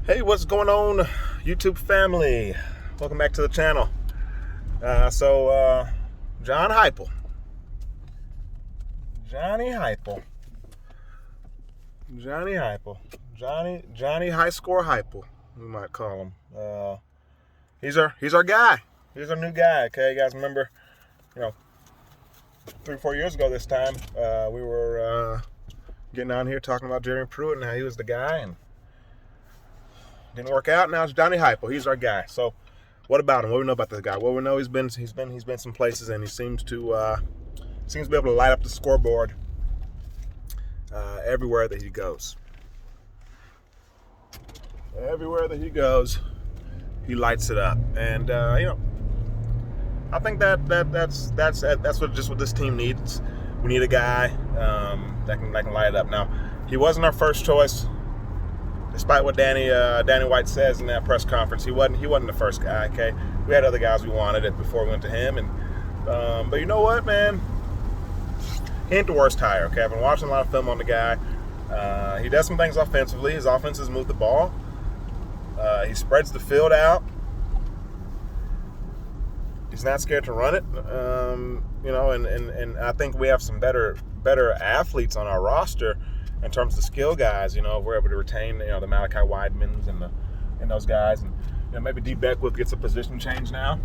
Hey, what's going on, YouTube family? Welcome back to the channel. John Heupel. Johnny High Score Heupel, we might call him. He's our guy. He's our new guy. Okay, you guys remember, 3-4 years ago this time, we were getting on here talking about Jeremy Pruitt and how he was the guy, and didn't work out. Now it's Johnny Heupel. He's our guy. So, what about him? What do we know about this guy? Well, we know he's been some places, and he seems to be able to light up the scoreboard everywhere that he goes. Everywhere that he goes, he lights it up, and I think that's what this team needs. We need a guy that can light it up. Now, he wasn't our first choice. Despite what Danny White says in that press conference, he wasn't the first guy. Okay, we had other guys we wanted it before we went to him, and but you know what, man, he ain't the worst hire. Okay, I've been watching a lot of film on the guy. He does some things offensively. His offenses move the ball. He spreads the field out. He's not scared to run it. And I think we have some better athletes on our roster in terms of the skill guys. If we're able to retain, the Malachi Weidmans and those guys, and maybe D. Beckwith gets a position change now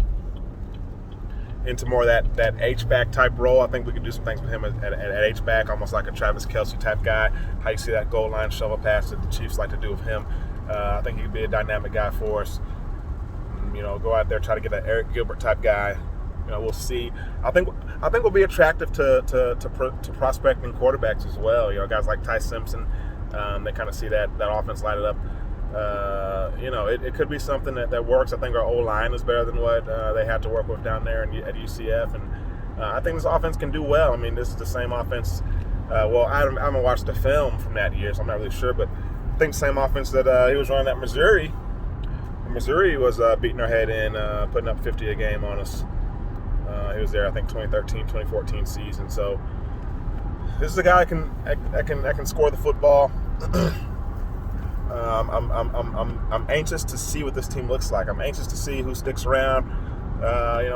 into more of that H-back type role. I think we could do some things with him at H-back, almost like a Travis Kelce type guy. How you see that goal line shovel pass that the Chiefs like to do with him. I think he could be a dynamic guy for us. Go out there, try to get that Eric Gilbert type guy. We'll see. I think we'll be attractive to prospecting quarterbacks as well. Guys like Ty Simpson, they kind of see that offense light it up. It could be something that works. I think our O-line is better than what they had to work with down there at UCF, and I think this offense can do well. I mean, this is the same offense. I haven't watched the film from that year, so I'm not really sure, but I think the same offense that he was running at Missouri. Missouri was beating our head in, putting up 50 a game on us. He was there, I think, 2013, 2014 season. So this is a guy that can score the football. I'm anxious to see what this team looks like. I'm anxious to see who sticks around,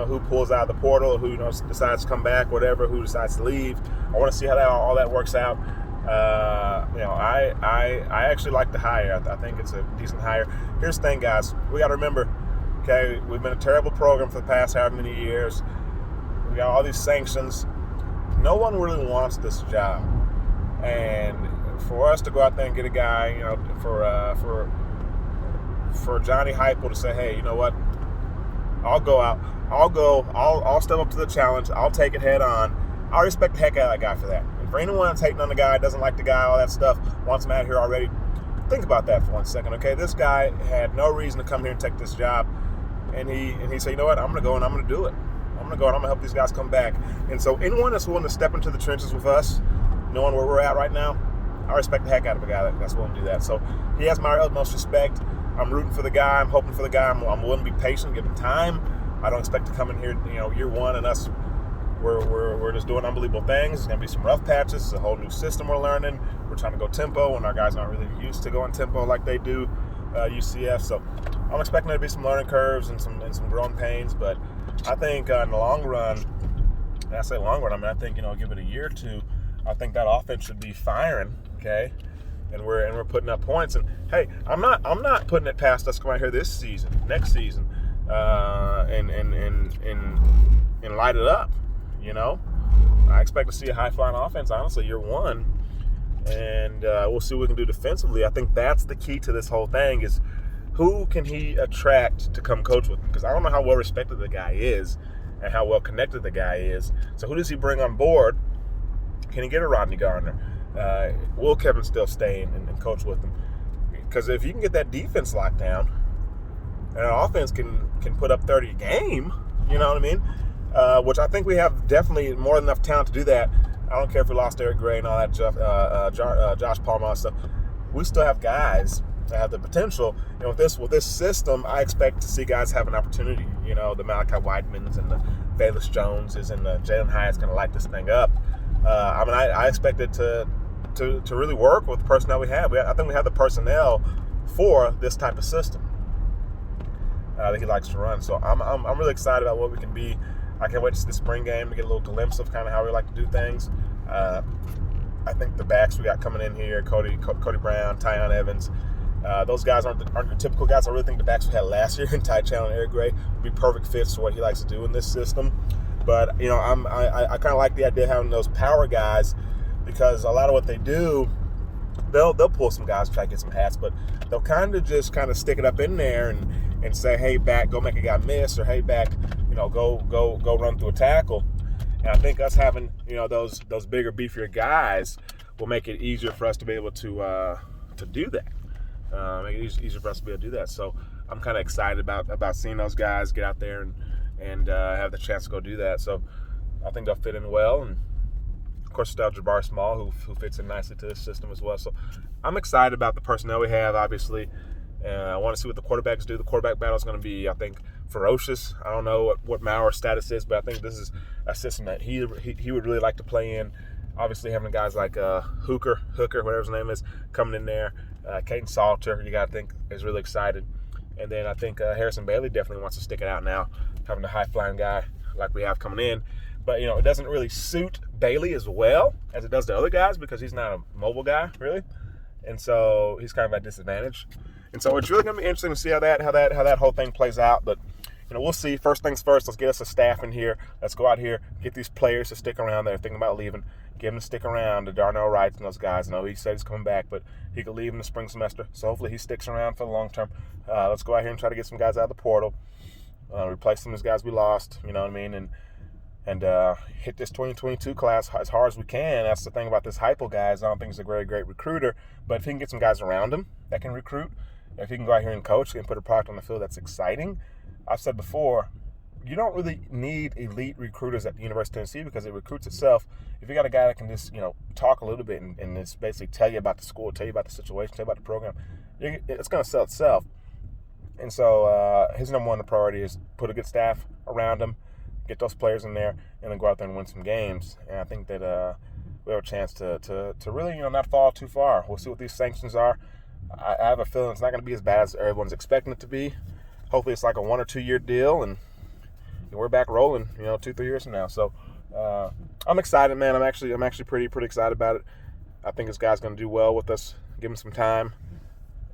who pulls out of the portal, who decides to come back, whatever, who decides to leave. I want to see how all that works out. I actually like the hire. I think it's a decent hire. Here's the thing, guys. We got to remember, okay, we've been a terrible program for the past however many years. We got all these sanctions. No one really wants this job. And for us to go out there and get a guy, for Johnny Heupel to say, hey, you know what? I'll step up to the challenge. I'll take it head on. I respect the heck out of that guy for that. And for anyone that's hating on the guy, doesn't like the guy, all that stuff, wants him out here already, think about that for 1 second, okay? This guy had no reason to come here and take this job. And he said, you know what? I'm going to go and I'm going to do it. I'm going to go and I'm going to help these guys come back. And so anyone that's willing to step into the trenches with us, knowing where we're at right now, I respect the heck out of a guy that's willing to do that. So he has my utmost respect. I'm rooting for the guy. I'm hoping for the guy. I'm willing to be patient, give him time. I don't expect to come in here, year one and us, we're just doing unbelievable things. There's going to be some rough patches. It's a whole new system we're learning. We're trying to go tempo, and our guys aren't really used to going tempo like they do UCF. So I'm expecting there to be some learning curves and some growing pains. But I think in the long run, and I say long run, I think give it a year or two. I think that offense should be firing, okay? And we're putting up points. And hey, I'm not putting it past us to come out here this season, next season, and light it up. I expect to see a high-flying offense, honestly, year one. And we'll see what we can do defensively. I think that's the key to this whole thing is who can he attract to come coach with him? Because I don't know how well-respected the guy is and how well-connected the guy is. So who does he bring on board? Can he get a Rodney Gardner? Will Kevin still stay and coach with him? Because if you can get that defense locked down and our offense can put up 30 a game, you know what I mean? Which I think we have definitely more than enough talent to do that. I don't care if we lost Eric Gray and all that Josh Palmer and stuff. We still have guys that have the potential. With this system, I expect to see guys have an opportunity. The Malachi Weidmans and the Bayless Joneses and the Jalen Hyatt's going to light this thing up. I expect it to really work with the personnel we have. I think we have the personnel for this type of system that he likes to run. So I'm really excited about what we can be. I can't wait to see the spring game to get a little glimpse of kind of how we like to do things. I think the backs we got coming in here, Cody Brown, Tyon Evans, those guys aren't the typical guys. I really think the backs we had last year in Ty Chandler and Eric Gray would be perfect fits for what he likes to do in this system. But I kind of like the idea of having those power guys, because a lot of what they do, they'll pull some guys to try to get some hats, but they'll kind of stick it up in there and say, hey, back, go make a guy miss, or hey, back, go run through a tackle. And I think us having those bigger, beefier guys will make it easier for us to be able to do that. Make it easier for us to be able to do that. So I'm kind of excited about seeing those guys get out there and have the chance to go do that. So I think they'll fit in well. And of course, still Jabbar Small, who fits in nicely to this system as well. So I'm excited about the personnel we have, obviously. I want to see what the quarterbacks do. The quarterback battle is going to be, I think, ferocious. I don't know what Mauer's status is, but I think this is a system that he would really like to play in. Obviously, having guys like Hooker, whatever his name is, coming in there. Caden Salter, you got to think, is really excited. And then I think Harrison Bailey definitely wants to stick it out now, having a high-flying guy like we have coming in. But, it doesn't really suit Bailey as well as it does the other guys, because he's not a mobile guy, really. And so he's kind of at disadvantage. And so it's really going to be interesting to see how that whole thing plays out. But, we'll see. First things first, let's get us a staff in here. Let's go out here, get these players to stick around that are thinking about leaving. Get them to stick around, to Darnell Wright and those guys. I know he said he's coming back, but he could leave in the spring semester. So hopefully he sticks around for the long term. Let's go out here and try to get some guys out of the portal. Replace some of those guys we lost, you know what I mean? And hit this 2022 class as hard as we can. That's the thing about this Heupel guy, is I don't think he's a very great recruiter. But if he can get some guys around him that can recruit, if he can go out here and coach and put a product on the field that's exciting. I've said before, you don't really need elite recruiters at the University of Tennessee, because it recruits itself. If you got a guy that can just, talk a little bit and just basically tell you about the school, tell you about the situation, tell you about the program, it's going to sell itself. And so his number one priority is put a good staff around him, get those players in there, and then go out there and win some games. And I think that we have a chance to really, not fall too far. We'll see what these sanctions are. I have a feeling it's not going to be as bad as everyone's expecting it to be. Hopefully it's like a 1 or 2 year deal, and we're back rolling, 2-3 years from now. So I'm excited, man. I'm actually pretty excited about it. I think this guy's going to do well with us. Give him some time.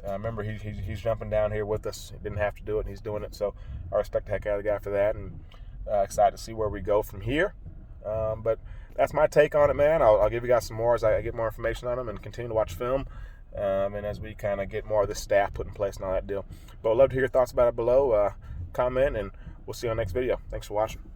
Remember, he's jumping down here with us. He didn't have to do it, and he's doing it. So I respect the heck out of the guy for that, and excited to see where we go from here. But that's my take on it, man. I'll give you guys some more as I get more information on him and continue to watch film. And as we kind of get more of the staff put in place and all that deal. But I'd love to hear your thoughts about it below. Comment, and we'll see you on the next video. Thanks for watching.